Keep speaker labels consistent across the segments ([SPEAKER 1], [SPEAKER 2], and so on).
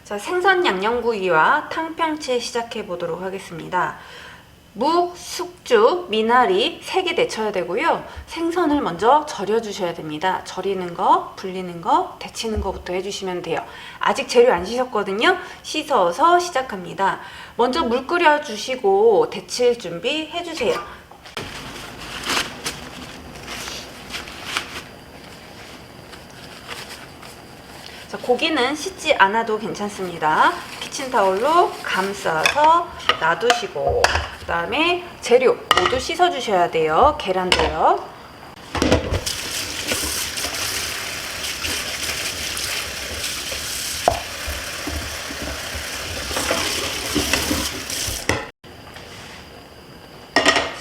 [SPEAKER 1] 자, 생선 양념구이와 탕평채 시작해 보도록 하겠습니다. 묵, 숙주, 미나리 3개 데쳐야 되고요. 생선을 먼저 절여 주셔야 됩니다. 절이는 거, 불리는 거, 데치는 거부터 해주시면 돼요. 아직 재료 안 씻었거든요. 씻어서 시작합니다. 먼저 물 끓여 주시고 데칠 준비 해주세요. 자, 고기는 씻지 않아도 괜찮습니다. 키친타올로 감싸서 놔두시고, 그 다음에 재료 모두 씻어 주셔야 돼요. 계란도요.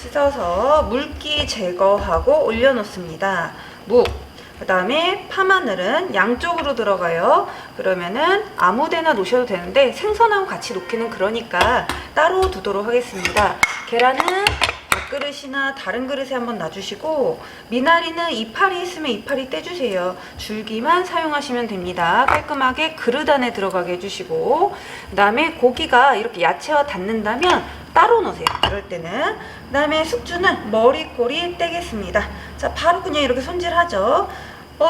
[SPEAKER 1] 씻어서 물기 제거하고 올려놓습니다. 묵, 그 다음에 파마늘은 양쪽으로 들어가요. 그러면은 아무데나 놓으셔도 되는데 생선하고 같이 놓기는 그러니까 따로 두도록 하겠습니다. 계란은 밥그릇이나 다른 그릇에 한번 놔주시고, 미나리는 이파리 있으면 이파리 떼주세요. 줄기만 사용하시면 됩니다. 깔끔하게 그릇 안에 들어가게 해주시고, 그 다음에 고기가 이렇게 야채와 닿는다면 따로 놓으세요. 그럴 때는. 그 다음에 숙주는 머리꼬리 떼겠습니다. 자, 바로 그냥 이렇게 손질하죠.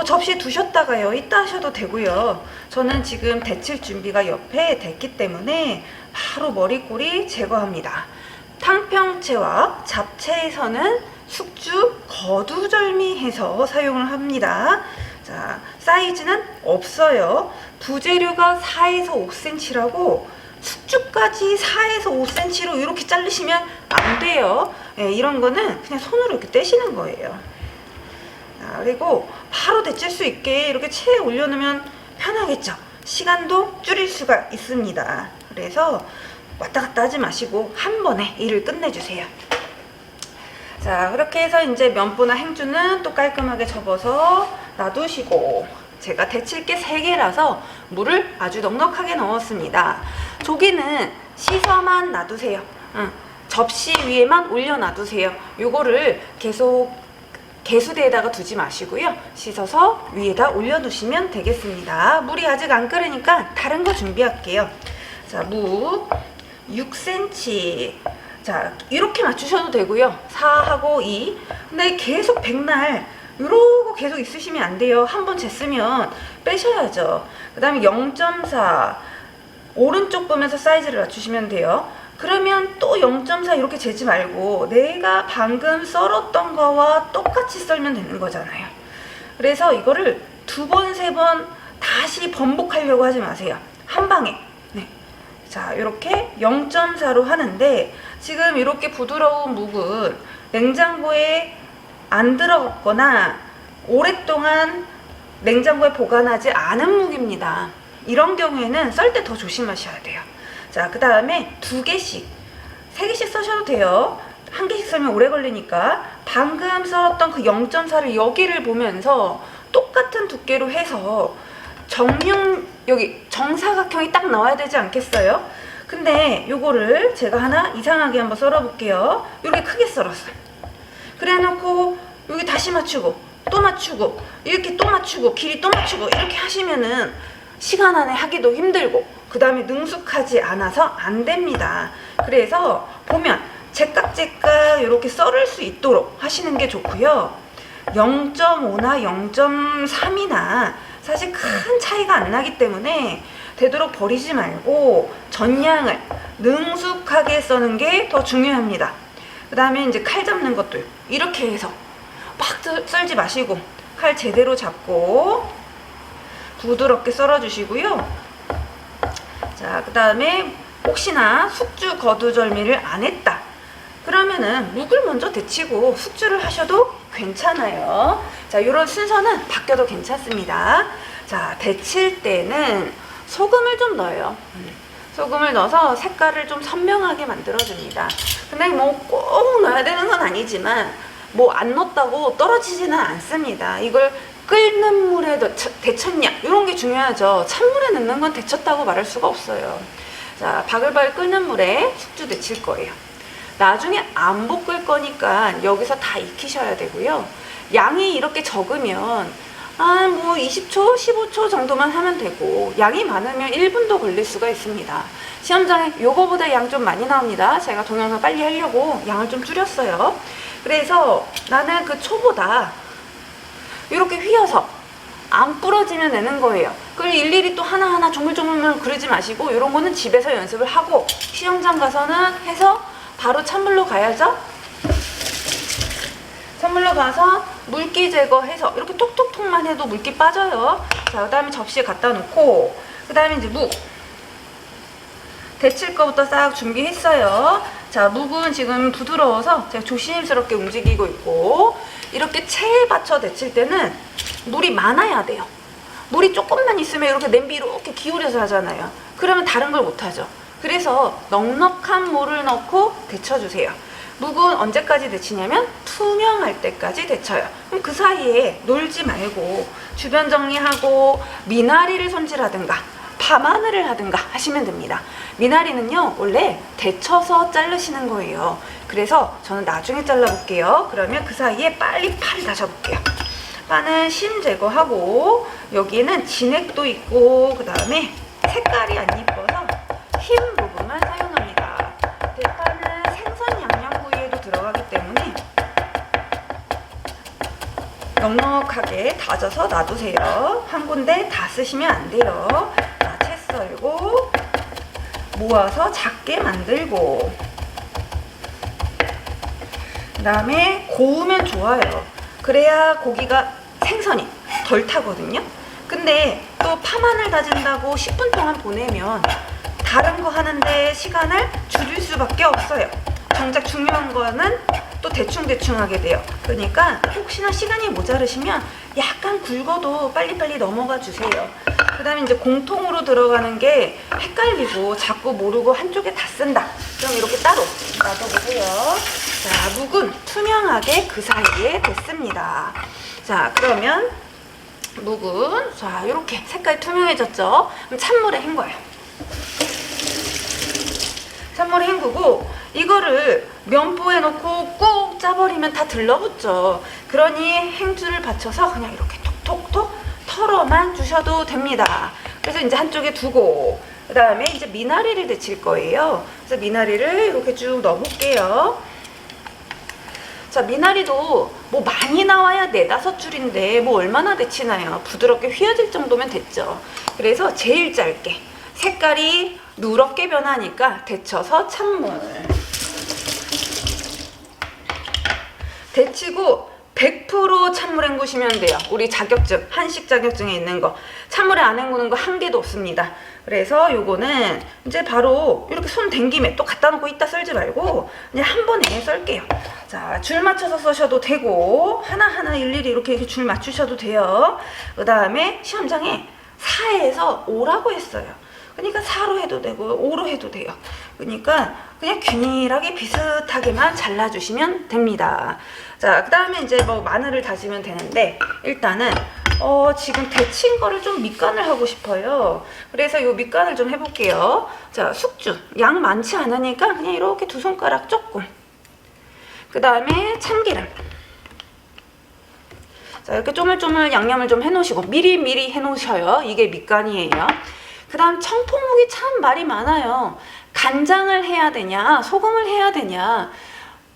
[SPEAKER 1] 접시에 두셨다가요, 이따 하셔도 되고요. 저는 지금 데칠 준비가 옆에 됐기 때문에 바로 머리꼬리 제거합니다. 탕평채와 잡채에서는 숙주 거두절미해서 사용을 합니다. 자, 사이즈는 없어요. 부재료가 4에서 5cm라고 숙주까지 4에서 5cm로 이렇게 자르시면 안 돼요. 네, 이런 거는 그냥 손으로 이렇게 떼시는 거예요. 자, 그리고 바로 데칠 수 있게 이렇게 체에 올려놓으면 편하겠죠. 시간도 줄일 수가 있습니다. 그래서 왔다 갔다 하지 마시고 한 번에 일을 끝내주세요. 자, 그렇게 해서 이제 면보나 행주는 또 깔끔하게 접어서 놔두시고, 제가 데칠 게 3개라서 물을 아주 넉넉하게 넣었습니다. 조기는 씻어만 놔두세요. 접시 위에만 올려 놔두세요. 요거를 계속 개수대에다가 두지 마시고요. 씻어서 위에다 올려 두시면 되겠습니다. 물이 아직 안 끓으니까 다른 거 준비할게요. 자, 무 6cm. 자, 이렇게 맞추셔도 되고요. 4하고 2. 근데 계속 백날 이러고 계속 있으시면 안 돼요. 한번 쟀으면 빼셔야죠. 그 다음에 0.4 오른쪽 보면서 사이즈를 맞추시면 돼요. 그러면 또 0.4 이렇게 재지 말고 내가 방금 썰었던 거와 똑같이 썰면 되는 거잖아요. 그래서 이거를 2번, 3번 다시 번복하려고 하지 마세요. 한 방에. 네. 자, 이렇게 0.4로 하는데, 지금 이렇게 부드러운 묵은 냉장고에 안 들어갔거나 오랫동안 냉장고에 보관하지 않은 묵입니다. 이런 경우에는 썰 때 더 조심하셔야 돼요. 자, 그 다음에 2개씩, 3개씩 써셔도 돼요. 1개씩 썰면 오래 걸리니까 방금 썰었던 그 0.4를 여기를 보면서 똑같은 두께로 해서 여기 정사각형이 딱 나와야 되지 않겠어요? 근데 요거를 제가 하나 이상하게 한번 썰어 볼게요. 이렇게 크게 썰었어요. 그래 놓고 여기 다시 맞추고 또 맞추고 이렇게 또 맞추고 길이 또 맞추고 이렇게 하시면은 시간 안에 하기도 힘들고 그 다음에 능숙하지 않아서 안 됩니다. 그래서 보면 제깍제깍 이렇게 썰을 수 있도록 하시는 게 좋고요. 0.5나 0.3이나 사실 큰 차이가 안 나기 때문에 되도록 버리지 말고 전량을 능숙하게 써는 게 더 중요합니다. 그 다음에 이제 칼 잡는 것도 이렇게 해서 막 썰지 마시고 칼 제대로 잡고 부드럽게 썰어주시고요. 자, 그 다음에 혹시나 숙주 거두절미를 안 했다 그러면은 묵을 먼저 데치고 숙주를 하셔도 괜찮아요. 자, 이런 순서는 바뀌어도 괜찮습니다. 자, 데칠 때는 소금을 좀 넣어요. 소금을 넣어서 색깔을 좀 선명하게 만들어줍니다. 근데 뭐 꼭 넣어야 되는 건 아니지만 뭐 안 넣었다고 떨어지지는 않습니다. 이걸 끓는 물에 데쳤냐 이런 게 중요하죠. 찬물에 넣는 건 데쳤다고 말할 수가 없어요. 자, 바글바글 끓는 물에 숙주 데칠 거예요. 나중에 안 볶을 거니까 여기서 다 익히셔야 되고요. 양이 이렇게 적으면 뭐 20초, 15초 정도만 하면 되고, 양이 많으면 1분도 걸릴 수가 있습니다. 시험장에 요거보다 양 좀 많이 나옵니다. 제가 동영상 빨리 하려고 양을 좀 줄였어요. 그래서 나는 그 초보다 이렇게 휘어서 안 부러지면 되는 거예요. 그걸 일일이 또 하나하나 조물조물 그러지 마시고, 이런 거는 집에서 연습을 하고 시험장 가서는 해서 바로 찬물로 가야죠. 찬물로 가서 물기 제거해서 이렇게 톡톡톡만 해도 물기 빠져요. 자, 그 다음에 접시에 갖다 놓고, 그 다음에 이제 묵 데칠 거부터 싹 준비했어요. 자, 묵은 지금 부드러워서 제가 조심스럽게 움직이고 있고, 이렇게 체에 받쳐 데칠 때는 물이 많아야 돼요. 물이 조금만 있으면 이렇게 냄비 이렇게 기울여서 하잖아요. 그러면 다른 걸 못하죠. 그래서 넉넉한 물을 넣고 데쳐주세요. 묵은 언제까지 데치냐면 투명할 때까지 데쳐요. 그럼 그 사이에 놀지 말고 주변 정리하고 미나리를 손질하든가 밤하늘을 하든가 하시면 됩니다. 미나리는요, 원래 데쳐서 자르시는 거예요. 그래서 저는 나중에 잘라볼게요. 그러면 그 사이에 빨리 파를 다져볼게요. 파는 심 제거하고, 여기는 진액도 있고, 그 다음에 색깔이 안 이뻐서 흰 부분만 사용합니다. 대파는 생선 양념 구이에도 들어가기 때문에 넉넉하게 다져서 놔두세요. 한 군데 다 쓰시면 안 돼요. 자, 채 썰고 모아서 작게 만들고, 그 다음에 고우면 좋아요. 그래야 고기가 생선이 덜 타거든요. 근데 또 파마늘 다진다고 10분 동안 보내면 다른 거 하는데 시간을 줄일 수밖에 없어요. 정작 중요한 거는 또 대충대충 하게 돼요. 그러니까 혹시나 시간이 모자르시면 약간 굵어도 빨리빨리 넘어가 주세요. 그 다음에 이제 공통으로 들어가는 게 헷갈리고 자꾸 모르고 한쪽에 다 쓴다. 그럼 이렇게 따로 놔둬보세요. 자, 묵은 투명하게 그 사이에 됐습니다. 자, 그러면 묵은 자 이렇게 색깔이 투명해졌죠? 그럼 찬물에 헹궈요. 찬물에 헹구고, 이거를 면보에 넣고 꾹 짜버리면 다 들러붙죠. 그러니 행주를 받쳐서 그냥 이렇게 톡톡톡 털어만 주셔도 됩니다. 그래서 이제 한쪽에 두고, 그 다음에 이제 미나리를 데칠 거예요. 그래서 미나리를 이렇게 쭉 넣어볼게요. 자, 미나리도 뭐 많이 나와야 4-5줄인데 뭐 얼마나 데치나요? 부드럽게 휘어질 정도면 됐죠. 그래서 제일 짧게, 색깔이 누렇게 변하니까 데쳐서 찬물 데치고 100% 찬물에 헹구시면 돼요. 우리 자격증, 한식 자격증에 있는 거 찬물에 안 헹구는 거 한 개도 없습니다. 그래서 요거는 이제 바로 이렇게 손 댕김에 또 갖다 놓고 있다 썰지 말고 그냥 한 번에 썰게요. 자, 줄 맞춰서 써셔도 되고 하나하나 일일이 이렇게 줄 맞추셔도 돼요. 그 다음에 시험장에 4에서 5라고 했어요. 그러니까 4로 해도 되고 5로 해도 돼요. 그러니까 그냥 균일하게 비슷하게만 잘라주시면 됩니다. 자, 그 다음에 이제 뭐 마늘을 다지면 되는데, 일단은 지금 데친 거를 좀 밑간을 하고 싶어요. 그래서 요 밑간을 좀 해볼게요. 자, 숙주 양 많지 않으니까 그냥 이렇게 2손가락 조금. 그 다음에 참기름. 자, 이렇게 쪼물쪼물 양념을 좀 해놓으시고, 미리미리 해놓으셔요. 이게 밑간이에요. 그 다음 청포묵이 참 말이 많아요. 간장을 해야 되냐 소금을 해야 되냐,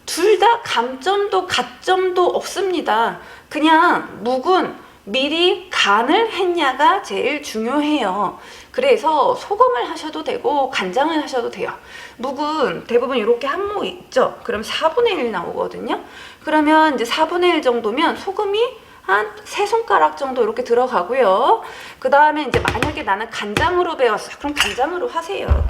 [SPEAKER 1] 둘 다 감점도 가점도 없습니다. 그냥 묵은 미리 간을 했냐가 제일 중요해요. 그래서 소금을 하셔도 되고 간장을 하셔도 돼요. 묵은 대부분 이렇게 한모 있죠? 그럼 4분의 1 나오거든요. 그러면 이제 4분의 1 정도면 소금이 한 3손가락 정도 이렇게 들어가고요. 그 다음에 이제 만약에 나는 간장으로 배웠어. 그럼 간장으로 하세요.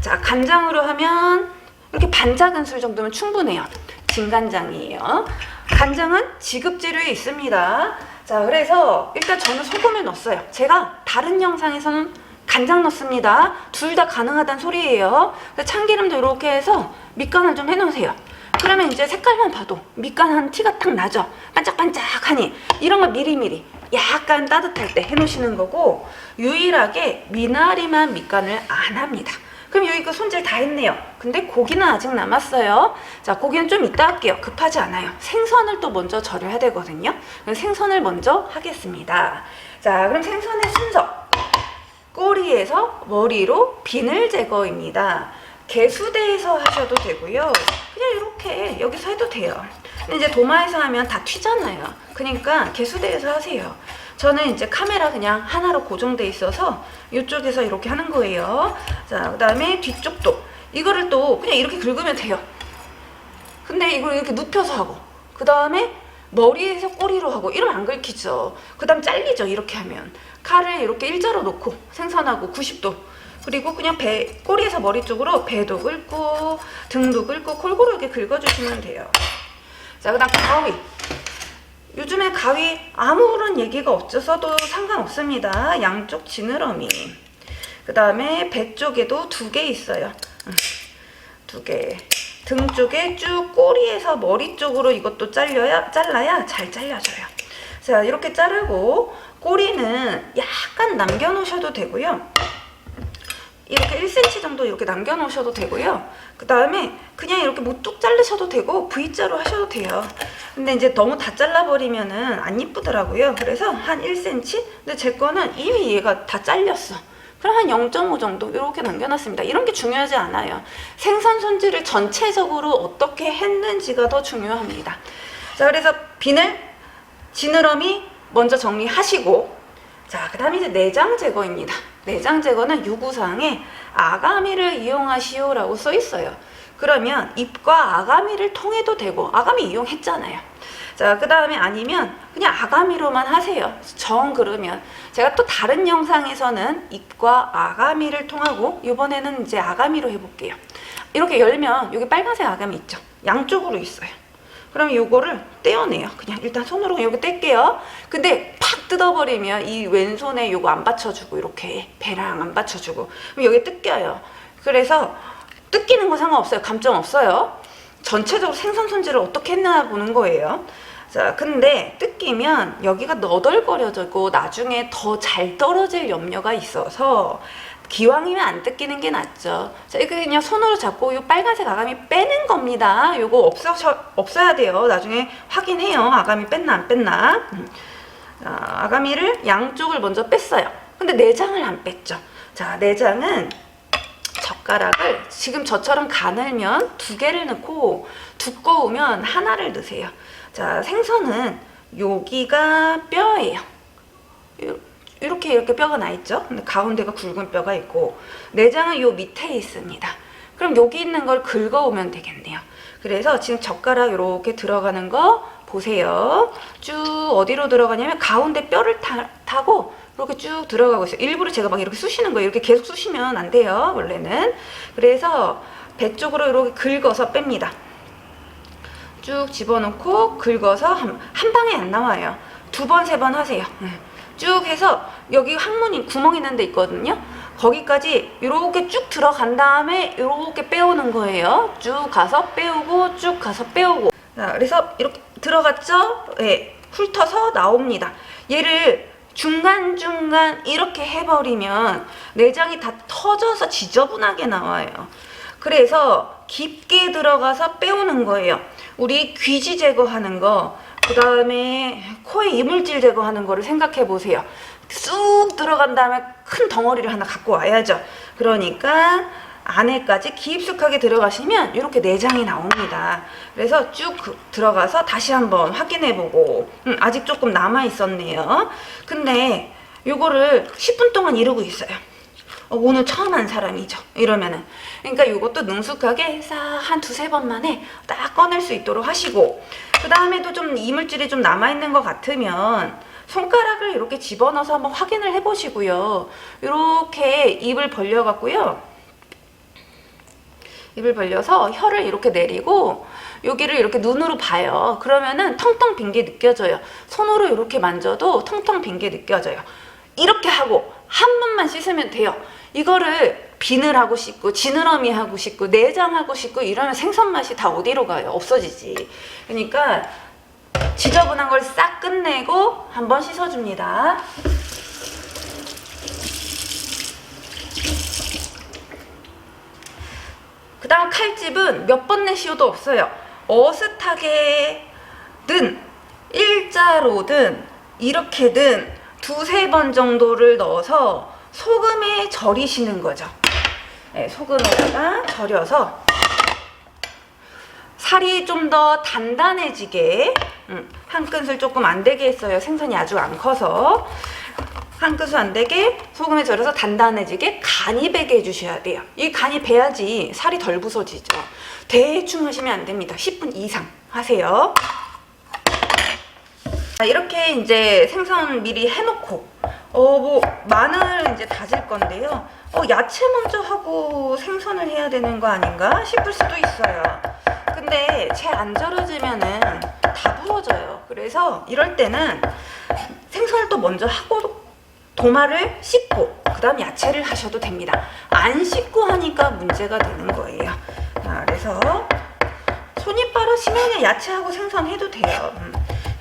[SPEAKER 1] 자, 간장으로 하면 이렇게 반작은술 정도면 충분해요. 진간장이에요. 간장은 지급재료에 있습니다. 자, 그래서 일단 저는 소금을 넣었어요. 제가 다른 영상에서는 간장 넣습니다. 둘 다 가능하다는 소리예요. 참기름도 이렇게 해서 밑간을 좀 해놓으세요. 그러면 이제 색깔만 봐도 밑간한 티가 딱 나죠. 반짝반짝하니. 이런 거 미리미리 약간 따뜻할 때 해놓으시는 거고, 유일하게 미나리만 밑간을 안 합니다. 그럼 여기 그 손질 다 했네요. 근데 고기는 아직 남았어요. 자, 고기는 좀 이따 할게요. 급하지 않아요. 생선을 또 먼저 절여야 되거든요. 생선을 먼저 하겠습니다. 자, 그럼 생선의 순서. 꼬리에서 머리로 비늘 제거입니다. 개수대에서 하셔도 되고요. 그냥 이렇게 여기서 해도 돼요. 근데 이제 도마에서 하면 다 튀잖아요. 그러니까 개수대에서 하세요. 저는 이제 카메라 그냥 하나로 고정돼 있어서 이쪽에서 이렇게 하는 거예요. 자, 그 다음에 뒤쪽도 이거를 또 그냥 이렇게 긁으면 돼요. 근데 이걸 이렇게 눕혀서 하고, 그 다음에 머리에서 꼬리로 하고 이러면 안 긁히죠. 그 다음 잘리죠. 이렇게 하면 칼을 이렇게 일자로 놓고 생선하고 90도, 그리고 그냥 꼬리에서 머리 쪽으로 배도 긁고 등도 긁고 골고루 이렇게 긁어주시면 돼요. 자, 그 다음 가위. 요즘에 가위 아무런 얘기가 없어서도 상관없습니다. 양쪽 지느러미. 그 다음에 배 쪽에도 2개 있어요. 2개. 등 쪽에 쭉 꼬리에서 머리 쪽으로 이것도 잘라야 잘 잘려져요. 자, 이렇게 자르고 꼬리는 약간 남겨 놓으셔도 되고요. 이렇게 1cm 정도 이렇게 남겨 놓으셔도 되고요. 그 다음에 그냥 이렇게 뭐 뚝 자르셔도 되고 V자로 하셔도 돼요. 근데 이제 너무 다 잘라버리면은 안 이쁘더라고요. 그래서 한 1cm? 근데 제 거는 이미 얘가 다 잘렸어. 그럼 한 0.5 정도 이렇게 남겨놨습니다. 이런 게 중요하지 않아요. 생선 손질을 전체적으로 어떻게 했는지가 더 중요합니다. 자, 그래서 비늘, 지느러미 먼저 정리하시고, 자, 그 다음에 이제 내장 제거입니다. 내장 제거는 요구사항에 아가미를 이용하시오 라고 써 있어요. 그러면 입과 아가미를 통해도 되고, 아가미 이용했잖아요. 자, 그 다음에 아니면 그냥 아가미로만 하세요. 정 그러면. 제가 또 다른 영상에서는 입과 아가미를 통하고, 이번에는 이제 아가미로 해볼게요. 이렇게 열면 여기 빨간색 아가미 있죠? 양쪽으로 있어요. 그럼 요거를 떼어내요. 그냥 일단 손으로 이렇게 뗄게요. 근데 팍 뜯어버리면 이 왼손에 요거 안 받쳐주고, 이렇게 배랑 안 받쳐주고, 그럼 여기 뜯겨요. 그래서 뜯기는 거 상관없어요. 감점 없어요. 전체적으로 생선 손질을 어떻게 했나 보는 거예요. 자, 근데 뜯기면 여기가 너덜거려지고 나중에 더 잘 떨어질 염려가 있어서 기왕이면 안 뜯기는 게 낫죠. 자, 이거 그냥 손으로 잡고 이 빨간색 아가미 빼는 겁니다. 요거 없어야 돼요. 나중에 확인해요. 아가미 뺐나 안 뺐나. 자, 아가미를 양쪽을 먼저 뺐어요. 근데 내장을 안 뺐죠. 자, 내장은 젓가락을 지금 저처럼 가늘면 2개를 넣고 두꺼우면 하나를 넣으세요. 자, 생선은 여기가 뼈예요. 이렇게 뼈가 나 있죠. 근데 가운데가 굵은 뼈가 있고, 내장은 요 밑에 있습니다. 그럼 여기 있는 걸 긁어오면 되겠네요. 그래서 지금 젓가락 이렇게 들어가는 거 보세요. 쭉 어디로 들어가냐면 가운데 뼈를 타고 이렇게 쭉 들어가고 있어요. 일부러 제가 막 이렇게 쑤시는 거예요. 이렇게 계속 쑤시면 안 돼요, 원래는. 그래서 배 쪽으로 이렇게 긁어서 뺍니다. 쭉 집어넣고 긁어서 한 방에 안 나와요. 2번, 3번 하세요. 쭉 해서 여기 항문이 구멍 있는 데 있거든요. 거기까지 이렇게 쭉 들어간 다음에 이렇게 빼오는 거예요. 쭉 가서 빼오고, 쭉 가서 빼오고. 자, 그래서 이렇게 들어갔죠? 네, 훑어서 나옵니다. 얘를 중간중간 이렇게 해버리면 내장이 다 터져서 지저분하게 나와요. 그래서 깊게 들어가서 빼오는 거예요. 우리 귀지 제거하는 거, 그 다음에 코에 이물질 제거하는 거를 생각해 보세요. 쑥 들어간 다음에 큰 덩어리를 하나 갖고 와야죠. 그러니까 안에까지 깊숙하게 들어가시면 이렇게 내장이 나옵니다. 그래서 쭉 들어가서 다시 한번 확인해 보고, 아직 조금 남아 있었네요. 근데 요거를 10분 동안 이러고 있어요. 오늘 처음 한 사람이죠. 이러면은. 그러니까 이것도 능숙하게 싹 한 2-3번 만에 딱 꺼낼 수 있도록 하시고, 그 다음에도 좀 이물질이 좀 남아있는 것 같으면 손가락을 이렇게 집어넣어서 한번 확인을 해보시고요. 이렇게 입을 벌려갖고요. 입을 벌려서 혀를 이렇게 내리고 여기를 이렇게 눈으로 봐요. 그러면은 텅텅 빈 게 느껴져요. 손으로 이렇게 만져도 텅텅 빈 게 느껴져요. 이렇게 하고 한 번만 씻으면 돼요. 이거를 비늘하고 씻고 지느러미 하고 씻고 내장하고 씻고 이러면 생선 맛이 다 어디로 가요? 없어지지. 그러니까 지저분한 걸 싹 끝내고 한번 씻어줍니다. 다음 칼집은 몇 번 내쉬어도 없어요. 어슷하게든 일자로든 이렇게든 두세 번 정도를 넣어서 소금에 절이시는 거죠. 네, 소금에다가 절여서 살이 좀 더 단단해지게, 한 큰술 조금 안 되게 했어요. 생선이 아주 안 커서. 한 큰술 안 되게 소금에 절여서 단단해지게 간이 배게 해주셔야 돼요. 이 간이 배야지 살이 덜 부서지죠. 대충 하시면 안 됩니다. 10분 이상 하세요. 이렇게 이제 생선 미리 해놓고 마늘 이제 다질 건데요. 야채 먼저 하고 생선을 해야 되는 거 아닌가 싶을 수도 있어요. 근데 채 안 절여지면은 다 부러져요. 그래서 이럴 때는 생선을 또 먼저 하고 도마를 씻고 그 다음 야채를 하셔도 됩니다. 안 씻고 하니까 문제가 되는 거예요. 그래서 손이 빠르시면 야채하고 생선 해도 돼요.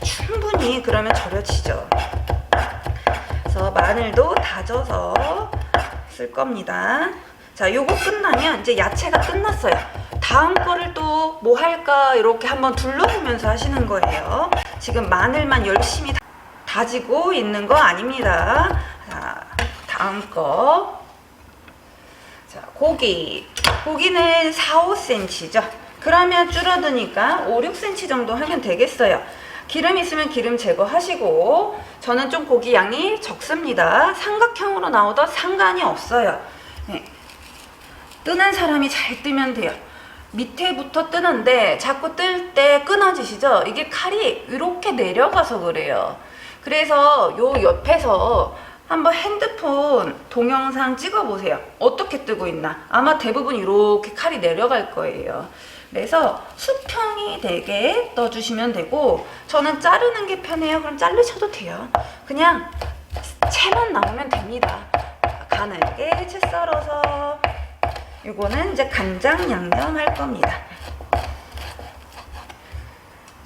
[SPEAKER 1] 충분히 그러면 절여지죠. 그래서 마늘도 다져서 쓸 겁니다. 자, 요거 끝나면 이제 야채가 끝났어요. 다음 거를 또 뭐 할까 이렇게 한번 둘러보면서 하시는 거예요. 지금 마늘만 열심히 다지고 있는 거 아닙니다. 자, 다음 거. 자, 고기는 4, 5cm죠. 그러면 줄어드니까 5, 6cm 정도 하면 되겠어요. 기름 있으면 기름 제거하시고, 저는 좀 고기 양이 적습니다. 삼각형으로 나오도 상관이 없어요. 네. 뜨는 사람이 잘 뜨면 돼요. 밑에부터 뜨는데 자꾸 뜰 때 끊어지시죠? 이게 칼이 이렇게 내려가서 그래요. 그래서 요 옆에서 한번 핸드폰 동영상 찍어보세요. 어떻게 뜨고 있나? 아마 대부분 이렇게 칼이 내려갈 거예요. 그래서 수평이 되게 떠주시면 되고, 저는 자르는 게 편해요. 그럼 자르셔도 돼요. 그냥 채만 나오면 됩니다. 가늘게 채 썰어서 이거는 이제 간장 양념 할 겁니다.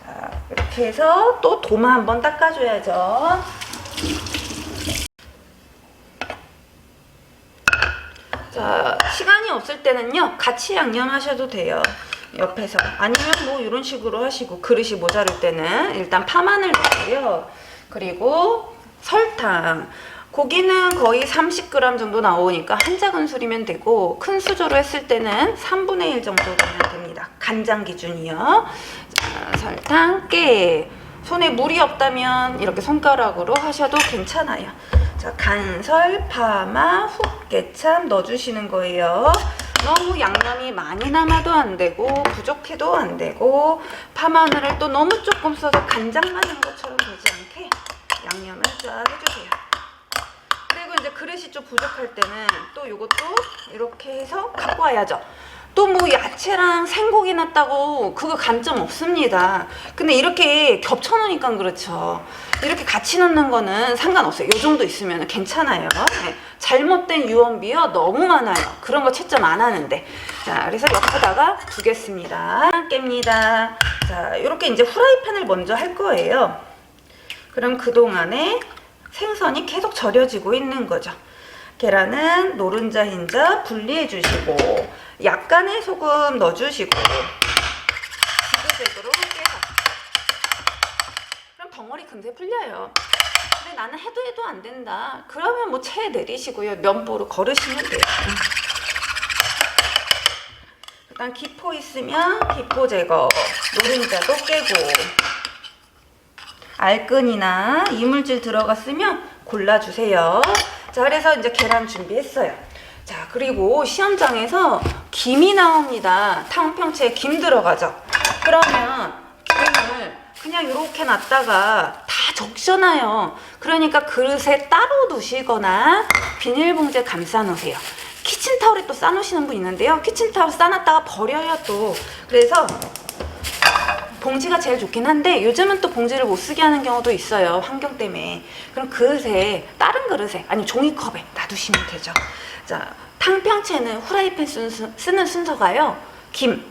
[SPEAKER 1] 자, 이렇게 해서 또 도마 한번 닦아줘야죠. 자, 시간이 없을 때는요, 같이 양념하셔도 돼요. 옆에서. 아니면 뭐 이런 식으로 하시고, 그릇이 모자랄 때는 일단 파마늘 넣고요. 그리고 설탕. 고기는 거의 30g 정도 나오니까 한 작은술이면 되고, 큰 수저로 했을 때는 3분의 1 정도 넣으면 됩니다. 간장 기준이요. 자, 설탕, 깨. 손에 물이 없다면 이렇게 손가락으로 하셔도 괜찮아요. 자, 간설, 파마, 훅개참 넣어주시는 거예요. 너무 양념이 많이 남아도 안 되고 부족해도 안 되고, 파마늘을 또 너무 조금 써서 간장만 한 것처럼 되지 않게 양념을 쫙 해주세요. 그리고 이제 그릇이 좀 부족할 때는 또 이것도 이렇게 해서 갖고 와야죠. 또 뭐 야채랑 생고기 넣었다고 그거 감점 없습니다. 근데 이렇게 겹쳐 놓으니까 그렇죠. 이렇게 같이 넣는 거는 상관없어요. 이 정도 있으면 괜찮아요. 네. 잘못된 유언비어 너무 많아요. 그런 거 채점 안 하는데. 자, 그래서 옆에다가 두겠습니다. 깹니다. 자, 이렇게 이제 후라이팬을 먼저 할 거예요. 그럼 그동안에 생선이 계속 절여지고 있는 거죠. 계란은 노른자 흰자 분리해 주시고, 약간의 소금 넣어주시고, 지그재그로 깨서. 그럼 덩어리 금세 풀려요. 근데 나는 해도 안 된다. 그러면 뭐 채 내리시고요. 면보로 걸으시면 돼요. 일단 기포 있으면 기포 제거, 노른자도 깨고, 알끈이나 이물질 들어갔으면 골라주세요. 자, 그래서 이제 계란 준비했어요. 자, 그리고 시험장에서 김이 나옵니다. 탕평채에 김 들어가죠. 그러면 김을 그냥 이렇게 놨다가 다 적셔놔요. 그러니까 그릇에 따로 두시거나 비닐봉지에 감싸 놓으세요. 키친타올에 또 싸놓으시는 분 있는데요. 키친타올 싸놨다가 버려요 또. 그래서 봉지가 제일 좋긴 한데, 요즘은 또 봉지를 못 쓰게 하는 경우도 있어요. 환경 때문에. 그럼 그릇에, 다른 그릇에, 아니 종이컵에 놔두시면 되죠. 자, 탕평채는 후라이팬 쓰는 순서가요. 김,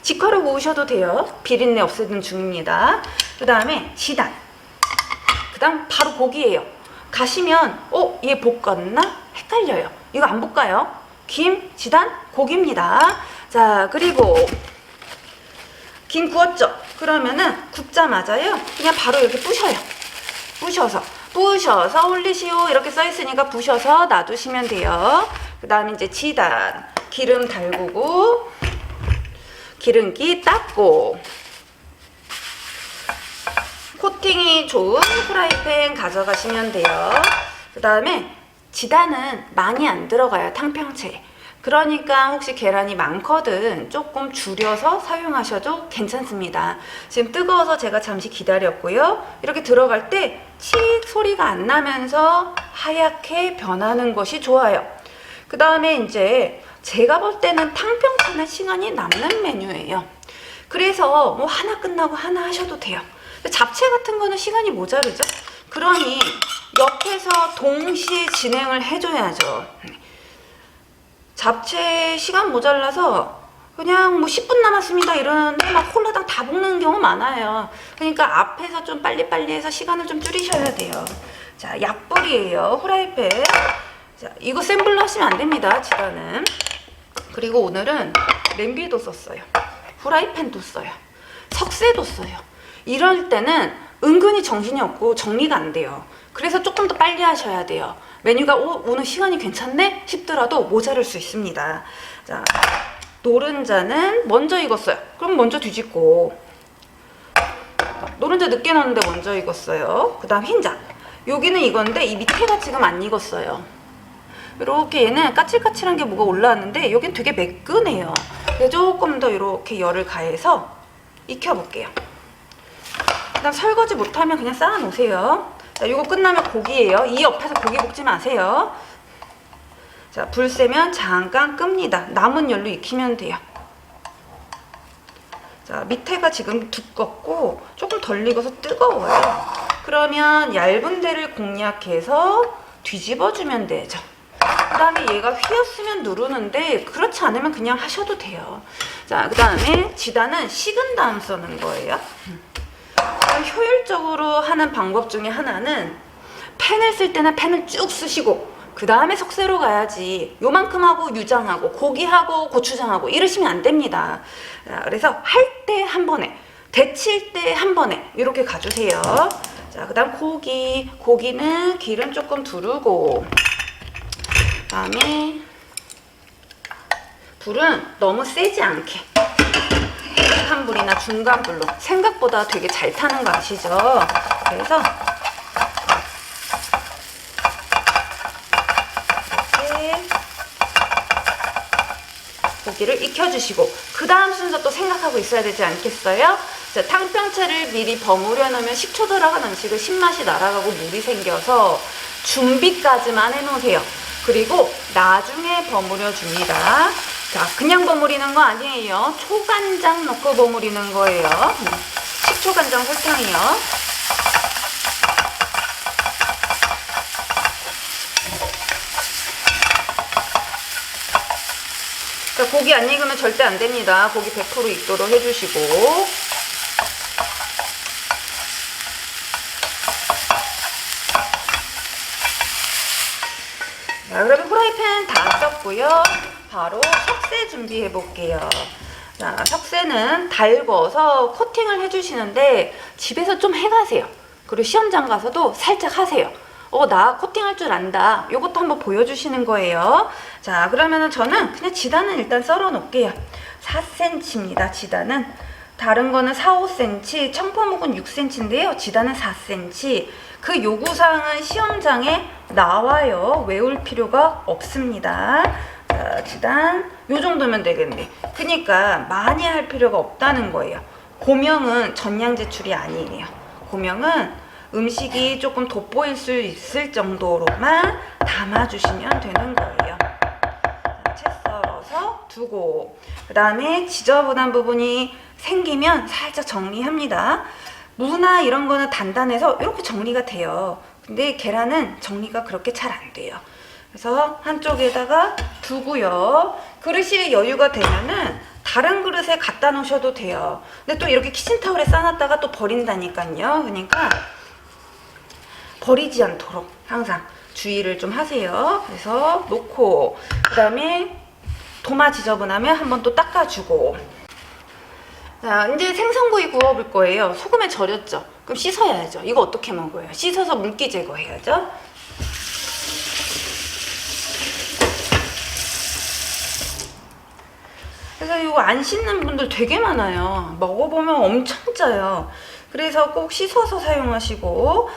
[SPEAKER 1] 직화로 구우셔도 돼요. 비린내 없애는 중입니다. 그 다음에 지단, 그 다음 바로 고기예요. 가시면 얘 볶았나? 헷갈려요. 이거 안 볶아요. 김, 지단, 고기입니다. 자, 그리고 김 구웠죠? 그러면은 굽자마자요, 그냥 바로 이렇게 부셔요. 부셔서 올리시오 이렇게 써 있으니까 부셔서 놔두시면 돼요. 그 다음에 이제 지단 기름 달구고 기름기 닦고 코팅이 좋은 프라이팬 가져가시면 돼요. 그 다음에 지단은 많이 안 들어가요, 탕평채에. 그러니까 혹시 계란이 많거든 조금 줄여서 사용하셔도 괜찮습니다. 지금 뜨거워서 제가 잠시 기다렸고요. 이렇게 들어갈 때 칙 소리가 안 나면서 하얗게 변하는 것이 좋아요. 그 다음에 이제 제가 볼 때는 탕평채는 시간이 남는 메뉴예요. 그래서 뭐 하나 끝나고 하나 하셔도 돼요. 잡채 같은 거는 시간이 모자르죠. 그러니 옆에서 동시에 진행을 해줘야죠. 잡채 시간 모자라서 그냥 뭐 10분 남았습니다 이러는데 막 홀라당 다 볶는 경우 많아요. 그러니까 앞에서 좀 빨리빨리 해서 시간을 좀 줄이셔야 돼요. 자, 약불이에요. 후라이팬. 자, 이거 센 불로 하시면 안 됩니다, 지단은. 그리고 오늘은 냄비도 썼어요. 후라이팬도 써요. 석쇠도 써요. 이럴 때는 은근히 정신이 없고 정리가 안 돼요. 그래서 조금 더 빨리 하셔야 돼요. 메뉴가 오늘 시간이 괜찮네 싶더라도 모자랄 수 있습니다. 자, 노른자는 먼저 익었어요. 그럼 먼저 뒤집고, 노른자 늦게 넣었는데 먼저 익었어요. 그 다음 흰자, 여기는 익었는데 이 밑에가 지금 안 익었어요. 이렇게 얘는 까칠까칠한 게 뭐가 올라왔는데 여긴 되게 매끈해요. 그래서 조금 더 이렇게 열을 가해서 익혀볼게요. 그 다음 설거지 못하면 그냥 쌓아 놓으세요. 자, 이거 끝나면 고기예요. 이 옆에서 고기 볶지 마세요. 자, 불 세면 잠깐 끕니다. 남은 열로 익히면 돼요. 자, 밑에가 지금 두껍고 조금 덜 익어서 뜨거워요. 그러면 얇은 데를 공략해서 뒤집어주면 되죠. 그 다음에 얘가 휘었으면 누르는데 그렇지 않으면 그냥 하셔도 돼요. 자, 그 다음에 지단은 식은 다음 써는 거예요. 효율적으로 하는 방법 중에 하나는 팬을 쓸 때는 팬을 쭉 쓰시고 그 다음에 석쇠로 가야지 요만큼 하고 유장하고 고기하고 고추장하고 이러시면 안 됩니다. 그래서 할 때 한 번에, 데칠 때 한 번에 이렇게 가주세요. 자, 그 다음 고기는 기름 조금 두르고, 그 다음에 불은 너무 세지 않게 약한 불이나 중간 불로, 생각보다 되게 잘 타는 거 아시죠? 그래서 이렇게 고기를 익혀주시고 그 다음 순서 또 생각하고 있어야 되지 않겠어요? 자, 탕평채를 미리 버무려 놓으면 식초 들어간 음식은 신맛이 날아가고 물이 생겨서 준비까지만 해놓으세요. 그리고 나중에 버무려 줍니다. 자, 그냥 버무리는 거 아니에요. 초간장 넣고 버무리는 거예요. 식초, 간장, 설탕이요. 자, 고기 안 익으면 절대 안 됩니다. 고기 100% 익도록 해주시고. 자, 그러면 후라이팬 다 썼고요. 바로 석쇠 준비해 볼게요. 자, 석쇠는 달궈서 코팅을 해주시는데 집에서 좀 해가세요. 그리고 시험장 가서도 살짝 하세요. 나 코팅할 줄 안다. 요것도 한번 보여주시는 거예요. 자, 그러면은 저는 그냥 지단은 일단 썰어 놓을게요. 4cm입니다, 지단은. 다른 거는 4, 5cm, 청포묵은 6cm인데요. 지단은 4cm. 그 요구사항은 시험장에 나와요. 외울 필요가 없습니다. 자, 지단 요 정도면 되겠네. 그러니까 많이 할 필요가 없다는 거예요. 고명은 전량 제출이 아니에요. 고명은 음식이 조금 돋보일 수 있을 정도로만 담아주시면 되는 거예요. 채 썰어서 두고, 그 다음에 지저분한 부분이 생기면 살짝 정리합니다. 무나 이런 거는 단단해서 이렇게 정리가 돼요. 근데 계란은 정리가 그렇게 잘 안 돼요. 그래서 한쪽에다가 두고요. 그릇이 여유가 되면은 다른 그릇에 갖다 놓으셔도 돼요. 근데 또 이렇게 키친타올에 싸놨다가 또 버린다니까요. 그러니까 버리지 않도록 항상 주의를 좀 하세요. 그래서 놓고, 그 다음에 도마 지저분하면 한번 또 닦아주고. 자, 이제 생선구이 구워볼 거예요. 소금에 절였죠? 그럼 씻어야죠. 이거 어떻게 먹어요? 씻어서 물기 제거해야죠. 그래서 이거 안 씻는 분들 되게 많아요. 먹어보면 엄청 짜요. 그래서 꼭 씻어서 사용하시고,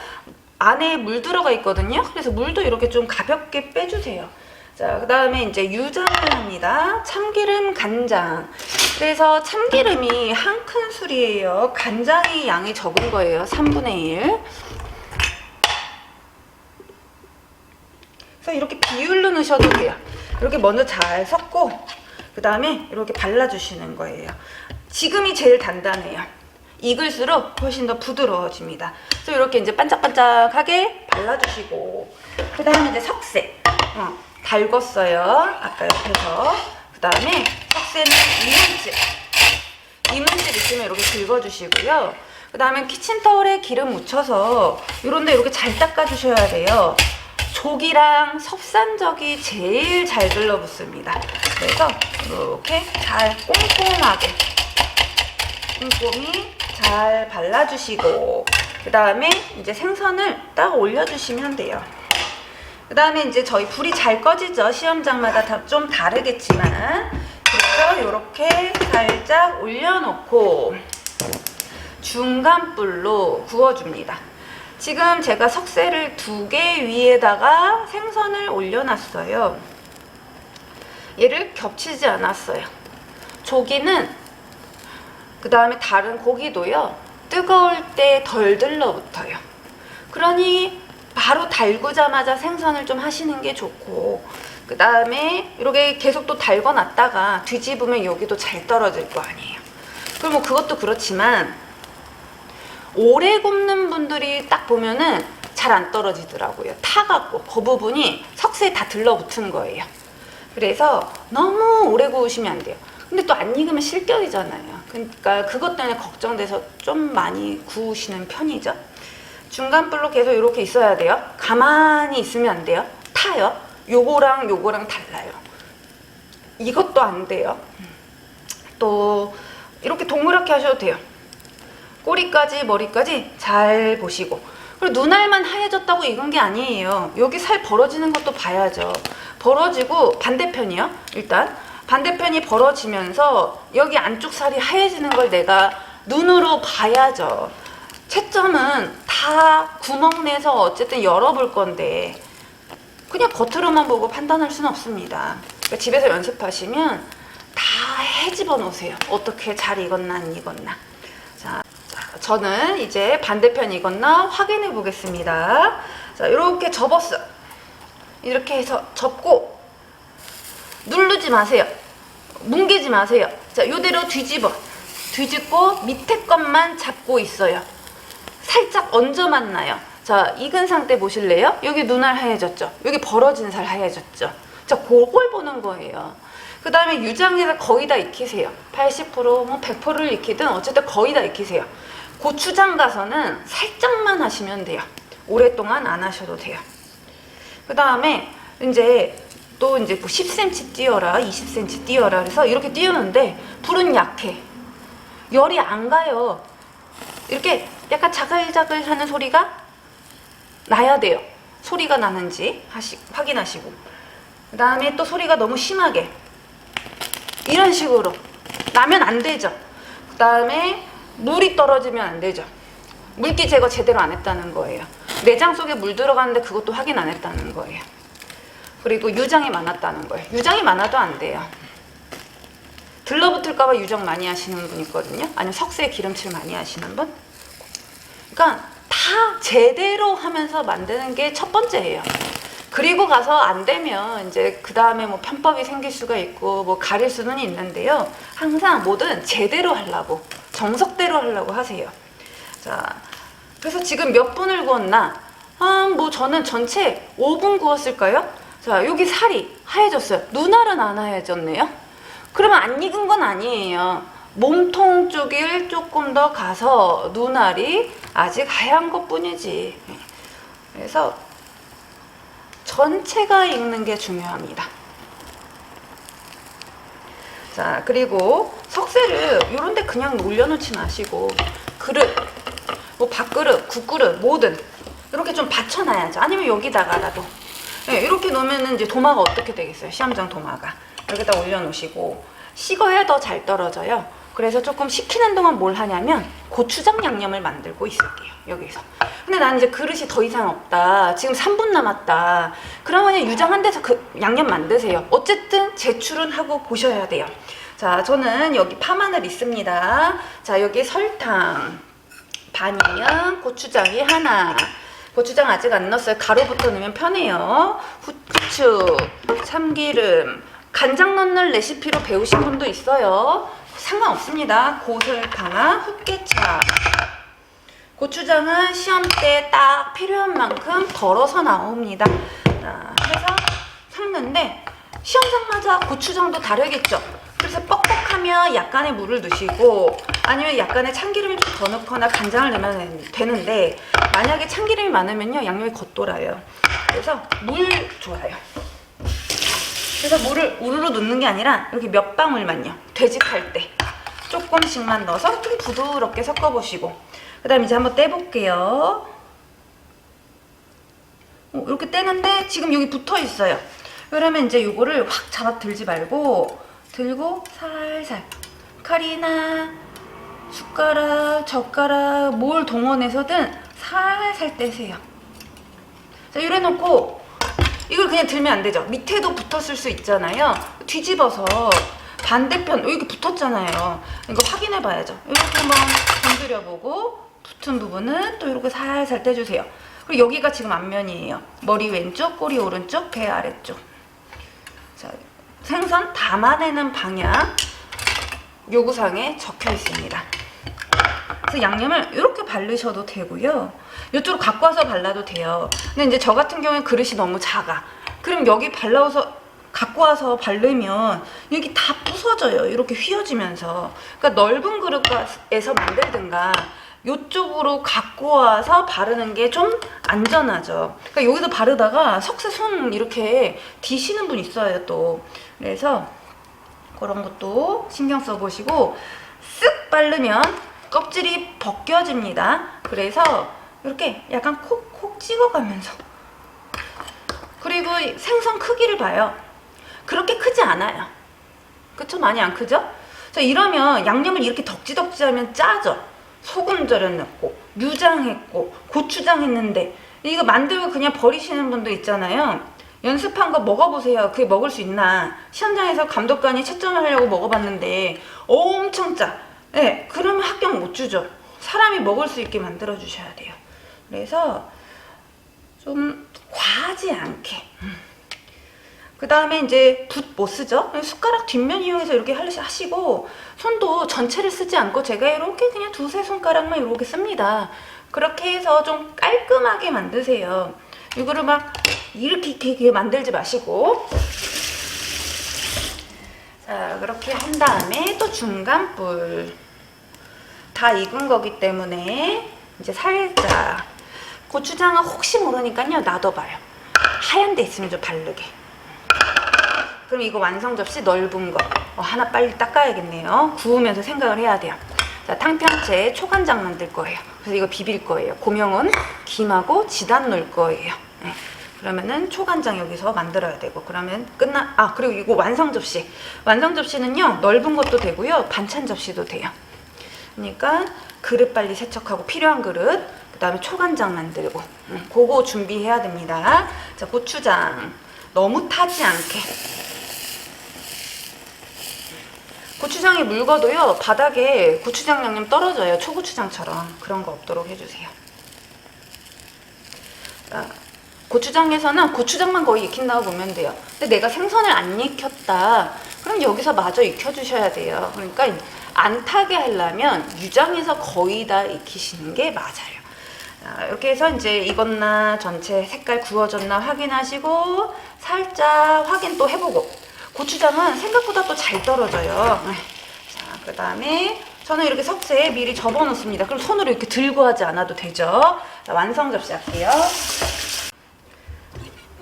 [SPEAKER 1] 안에 물 들어가 있거든요. 그래서 물도 이렇게 좀 가볍게 빼주세요. 자, 그 다음에 이제 유장을 합니다. 참기름, 간장. 그래서 참기름이 한 큰술이에요. 간장이 양이 적은 거예요. 3분의 1. 그래서 이렇게 비율로 넣으셔도 돼요. 이렇게 먼저 잘 섞고, 그 다음에 이렇게 발라주시는 거예요. 지금이 제일 단단해요. 익을수록 훨씬 더 부드러워집니다. 그래서 이렇게 이제 반짝반짝하게 발라주시고, 그 다음에 이제 석쇠. 달궜어요. 아까 옆에서. 그 다음에 석쇠는 이물질 있으면 이렇게 긁어주시고요. 그 다음에 키친타올에 기름 묻혀서 이런데 이렇게 잘 닦아주셔야 돼요. 조기랑 섭산적이 제일 잘 들러붙습니다. 그래서 이렇게 잘 꼼꼼히 잘 발라주시고, 그 다음에 이제 생선을 딱 올려주시면 돼요. 그 다음에 이제 저희 불이 잘 꺼지죠. 시험장마다 좀 다르겠지만. 그래서 이렇게 살짝 올려놓고 중간 불로 구워줍니다. 지금 제가 석쇠를 2개 위에다가 생선을 올려놨어요. 얘를 겹치지 않았어요. 조기는, 그 다음에 다른 고기도요, 뜨거울 때 덜 들러붙어요. 그러니 바로 달구자마자 생선을 좀 하시는 게 좋고, 그 다음에 이렇게 계속 또 달궈놨다가 뒤집으면 여기도 잘 떨어질 거 아니에요. 그럼 뭐 그것도 그렇지만 오래 굽는 분들이 딱 보면은 잘 안 떨어지더라고요. 타갖고 그 부분이 석쇠에 다 들러붙은 거예요. 그래서 너무 오래 구우시면 안 돼요. 근데 또 안 익으면 실격이잖아요. 그러니까 그것 때문에 걱정돼서 좀 많이 구우시는 편이죠. 중간불로 계속 이렇게 있어야 돼요. 가만히 있으면 안 돼요. 타요. 요거랑 달라요. 이것도 안 돼요. 또 이렇게 동그랗게 하셔도 돼요. 꼬리까지 머리까지 잘 보시고. 그리고 눈알만 하얘졌다고 익은 게 아니에요. 여기 살 벌어지는 것도 봐야죠. 벌어지고 반대편이요. 일단 반대편이 벌어지면서 여기 안쪽 살이 하얘지는 걸 내가 눈으로 봐야죠. 채점은 다 구멍 내서 어쨌든 열어볼 건데 그냥 겉으로만 보고 판단할 수는 없습니다. 그러니까 집에서 연습하시면 다 헤집어 놓으세요. 어떻게 잘 익었나 안 익었나. 자, 저는 이제 반대편 익었나 확인해 보겠습니다. 자, 이렇게 접었어요. 이렇게 해서 접고 누르지 마세요. 뭉개지 마세요. 자, 요대로 뒤집고 밑에 것만 잡고 있어요. 살짝 얹어만 놔요. 자, 익은 상태 보실래요? 여기 눈알 하얘졌죠? 여기 벌어진 살 하얘졌죠? 자, 그걸 보는 거예요. 그 다음에 유장에서 거의 다 익히세요. 80%, 뭐 100%를 익히든 어쨌든 거의 다 익히세요. 고추장 가서는 살짝만 하시면 돼요. 오랫동안 안 하셔도 돼요. 그 다음에 이제 또 이제 뭐 10cm 띄어라, 20cm 띄어라 그래서 이렇게 띄우는데 불은 약해. 열이 안 가요. 이렇게 약간 자글자글 하는 소리가 나야 돼요. 소리가 나는지 확인하시고. 그 다음에 또 소리가 너무 심하게 이런 식으로 나면 안 되죠. 그 다음에 물이 떨어지면 안 되죠. 물기 제거 제대로 안 했다는 거예요. 내장 속에 물 들어가는데 그것도 확인 안 했다는 거예요. 그리고 유장이 많았다는 거예요. 유장이 많아도 안 돼요. 들러붙을까봐 유장 많이 하시는 분 있거든요. 아니면 석쇠에 기름칠 많이 하시는 분. 그러니까 다 제대로 하면서 만드는 게 첫 번째예요. 그리고 가서 안 되면 이제 그 다음에 뭐 편법이 생길 수가 있고 뭐 가릴 수는 있는데요. 항상 뭐든 제대로 하려고, 정석대로 하려고 하세요. 자, 그래서 지금 몇 분을 구웠나? 뭐 저는 전체 5분 구웠을까요? 자, 여기 살이 하얘졌어요. 눈알은 안 하얘졌네요. 그러면 안 익은 건 아니에요. 몸통 쪽을 조금 더 가서 눈알이 아직 하얀 것 뿐이지. 그래서 전체가 익는 게 중요합니다. 자, 그리고 석쇠를 요런 데 그냥 올려놓지 마시고 그릇, 뭐 밥그릇, 국그릇, 뭐든 이렇게 좀 받쳐놔야죠. 아니면 여기다가라도. 네, 이렇게 놓으면 이제 도마가 어떻게 되겠어요? 시험장 도마가. 여기다 올려놓으시고 식어야 더 잘 떨어져요. 그래서 조금 식히는 동안 뭘 하냐면 고추장 양념을 만들고 있을게요. 여기서. 근데 나는 이제 그릇이 더 이상 없다. 지금 3분 남았다. 그러면 유장 한 데서 그 양념 만드세요. 어쨌든 제출은 하고 보셔야 돼요. 자, 저는 여기 파마늘 있습니다. 자, 여기 설탕 반이면 고추장이 하나. 고추장 아직 안 넣었어요. 가루부터 넣으면 편해요. 후추, 참기름, 간장 넣는 레시피로 배우신 분도 있어요. 상관없습니다. 고설탕, 흑개차. 고추장은 시험 때 딱 필요한 만큼 덜어서 나옵니다. 자, 해서 섞는데 시험장마다 고추장도 다르겠죠. 그래서 뻑뻑하면 약간의 물을 넣으시고 아니면 약간의 참기름을 좀 더 넣거나 간장을 넣으면 되는데 만약에 참기름이 많으면요 양념이 겉돌아요. 그래서 물 좋아요. 그래서 물을 우르르 넣는 게 아니라 이렇게 몇 방울만요. 되직할 때 조금씩만 넣어서 좀 부드럽게 섞어보시고 그 다음에 이제 한번 떼볼게요. 이렇게 떼는데 지금 여기 붙어 있어요. 그러면 이제 이거를 확 잡아 들지 말고 들고 살살 칼이나 숟가락, 젓가락 뭘 동원해서든 살살 떼세요. 자, 이래 놓고 이걸 그냥 들면 안 되죠. 밑에도 붙었을 수 있잖아요. 뒤집어서 반대편 여기 붙었잖아요. 이거 확인해 봐야죠. 이렇게 한번 건드려 보고 붙은 부분은 또 이렇게 살살 떼주세요. 그리고 여기가 지금 앞면이에요. 머리 왼쪽, 꼬리 오른쪽, 배 아래쪽. 자, 생선 담아내는 방향 요구사항에 적혀 있습니다. 그래서 양념을 이렇게 바르셔도 되고요. 이쪽으로 갖고 와서 발라도 돼요. 근데 이제 저 같은 경우에 그릇이 너무 작아. 그럼 여기 발라서 갖고 와서 바르면 여기 다 부서져요. 이렇게 휘어지면서. 그러니까 넓은 그릇에서 만들든가 이쪽으로 갖고 와서 바르는 게 좀 안전하죠. 그러니까 여기서 바르다가 석쇠 손 이렇게 디시는 분 있어요 또. 그래서 그런 것도 신경 써보시고 쓱 바르면 껍질이 벗겨집니다. 그래서 이렇게 약간 콕콕 찍어가면서 그리고 생선 크기를 봐요. 그렇게 크지 않아요. 그쵸? 많이 안 크죠? 자, 이러면 양념을 이렇게 덕지덕지 하면 짜죠. 소금 절여넣고 유장했고 고추장 했는데 이거 만들고 그냥 버리시는 분도 있잖아요. 연습한 거 먹어보세요. 그게 먹을 수 있나. 시험장에서 감독관이 채점을 하려고 먹어봤는데 엄청 짜. 네, 그러면 합격 못 주죠. 사람이 먹을 수 있게 만들어 주셔야 돼요. 그래서 좀 과하지 않게. 그 다음에 이제 붓 못 쓰죠? 숟가락 뒷면 이용해서 이렇게 하시고 손도 전체를 쓰지 않고 제가 이렇게 그냥 두세 손가락만 이렇게 씁니다. 그렇게 해서 좀 깔끔하게 만드세요. 이거를 막 이렇게 만들지 마시고. 자, 그렇게 한 다음에 또 중간불 다 익은 거기 때문에 이제 살짝 고추장은 혹시 모르니까요 놔둬봐요. 하얀 데 있으면 좀 바르게. 그럼 이거 완성 접시 넓은 거 하나 빨리 닦아야겠네요. 구우면서 생각을 해야 돼요. 자, 탕평채 초간장 만들 거예요. 그래서 이거 비빌 거예요. 고명은 김하고 지단 넣을 거예요. 네. 그러면은 초간장 여기서 만들어야 되고 그러면 그리고 이거 완성 접시. 완성 접시는요 넓은 것도 되고요 반찬 접시도 돼요. 그러니까 그릇 빨리 세척하고 필요한 그릇 그 다음에 초간장 만들고 그거 준비해야 됩니다. 자, 고추장 너무 타지 않게. 고추장이 묽어도요 바닥에 고추장 양념 떨어져요. 초고추장처럼. 그런 거 없도록 해주세요. 자, 고추장에서는 고추장만 거의 익힌다고 보면 돼요. 근데 내가 생선을 안 익혔다 그럼 여기서 마저 익혀주셔야 돼요. 그러니까 안 타게 하려면 유장에서 거의 다 익히시는 게 맞아요. 자, 이렇게 해서 이제 익었나 전체 색깔 구워졌나 확인하시고 살짝 확인 또 해보고. 고추장은 생각보다 또 잘 떨어져요. 자, 그 다음에 저는 이렇게 석쇠에 미리 접어 놓습니다. 그럼 손으로 이렇게 들고 하지 않아도 되죠. 자, 완성 접시 할게요.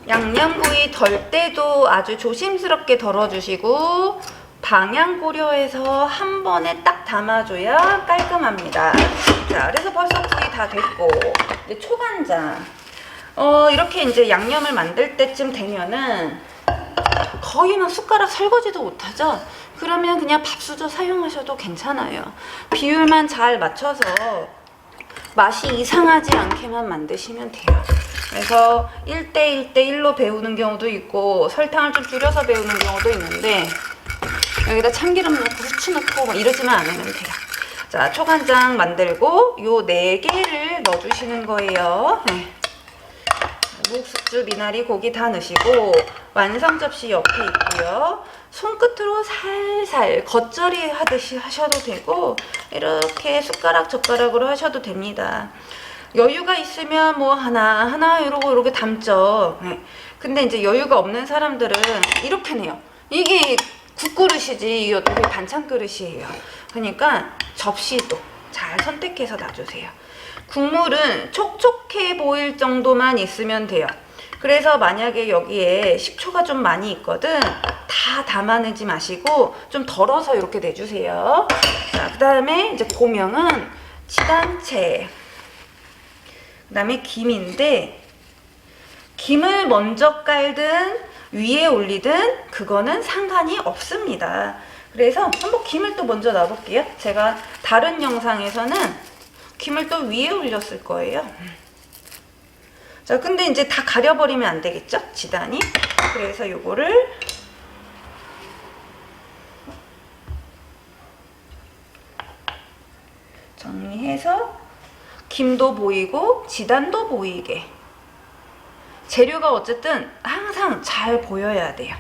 [SPEAKER 1] 양념구이 덜 때도 아주 조심스럽게 덜어주시고 방향 고려해서 한 번에 딱 담아줘야 깔끔합니다. 자, 그래서 벌써 거의 다 됐고, 이제 초간장. 이렇게 이제 양념을 만들 때쯤 되면은 거의 막 숟가락 설거지도 못하죠? 그러면 그냥 밥수저 사용하셔도 괜찮아요. 비율만 잘 맞춰서 맛이 이상하지 않게만 만드시면 돼요. 그래서 1대1대1로 배우는 경우도 있고 설탕을 좀 줄여서 배우는 경우도 있는데 여기다 참기름 넣고 후추 넣고 막 이러지만 않으면 돼요. 자, 초간장 만들고 요 4개를 넣어주시는 거예요. 네. 묵, 숙주, 미나리, 고기 다 넣으시고 완성 접시 옆에 있고요. 손끝으로 살살 겉절이 하듯이 하셔도 되고 이렇게 숟가락 젓가락으로 하셔도 됩니다. 여유가 있으면 뭐 하나 이렇게 담죠. 네. 근데 이제 여유가 없는 사람들은 이렇게 내요. 이게 국그릇이지 이게 반찬 그릇이에요. 그러니까 접시도 잘 선택해서 놔주세요. 국물은 촉촉해 보일 정도만 있으면 돼요. 그래서 만약에 여기에 식초가 좀 많이 있거든, 다 담아내지 마시고 좀 덜어서 이렇게 내주세요. 자, 그 다음에 이제 고명은 지단채, 그 다음에 김인데 김을 먼저 깔든 위에 올리든 그거는 상관이 없습니다. 그래서 한번 김을 또 먼저 놔볼게요. 제가 다른 영상에서는 김을 또 위에 올렸을 거예요. 자, 근데 이제 다 가려버리면 안 되겠죠? 지단이. 그래서 요거를 정리해서 김도 보이고 지단도 보이게. 재료가 어쨌든 항상 잘 보여야 돼요.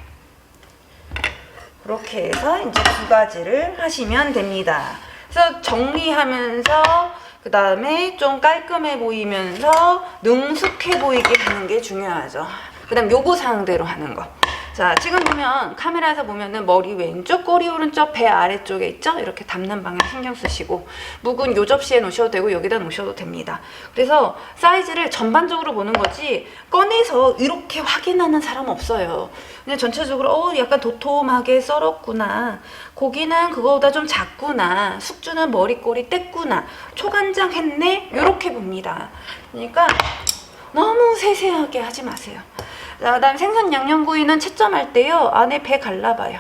[SPEAKER 1] 그렇게 해서 이제 2가지를 하시면 됩니다. 그래서 정리하면서 그 다음에 좀 깔끔해 보이면서 능숙해 보이게 하는 게 중요하죠. 그 다음 요구사항대로 하는 거. 자, 지금 보면 카메라에서 보면은 머리 왼쪽, 꼬리 오른쪽, 배 아래쪽에 있죠? 이렇게 담는 방향 신경 쓰시고 묵은 요 접시에 놓으셔도 되고 여기다 놓으셔도 됩니다. 그래서 사이즈를 전반적으로 보는 거지 꺼내서 이렇게 확인하는 사람 없어요. 그냥 전체적으로 약간 도톰하게 썰었구나, 고기는 그거보다 좀 작구나, 숙주는 머리 꼬리 뗐구나, 초간장 했네, 이렇게 봅니다. 그러니까 너무 세세하게 하지 마세요. 자, 그다음 생선 양념구이는 채점할 때요, 안에 배 갈라봐요.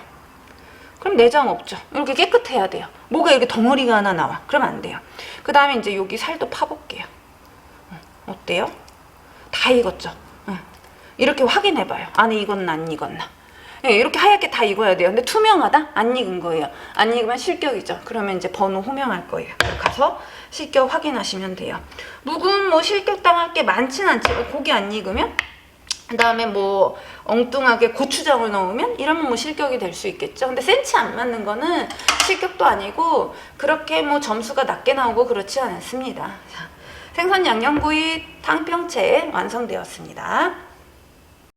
[SPEAKER 1] 그럼 내장 없죠. 이렇게 깨끗해야 돼요. 뭐가 이렇게 덩어리가 하나 나와. 그러면 안 돼요. 그 다음에 이제 여기 살도 파볼게요. 어때요? 다 익었죠? 이렇게 확인해봐요. 안에 익었나 안 익었나. 이렇게 하얗게 다 익어야 돼요. 근데 투명하다? 안 익은 거예요. 안 익으면 실격이죠. 그러면 이제 번호 호명할 거예요. 가서 실격 확인하시면 돼요. 묵은 뭐 실격 당할 게 많진 않지만 고기 안 익으면, 그 다음에 뭐 엉뚱하게 고추장을 넣으면 이러면 뭐 실격이 될 수 있겠죠. 근데 센치 안 맞는 거는 실격도 아니고 그렇게 뭐 점수가 낮게 나오고 그렇지 않습니다. 자, 생선 양념구이 탕평채 완성되었습니다.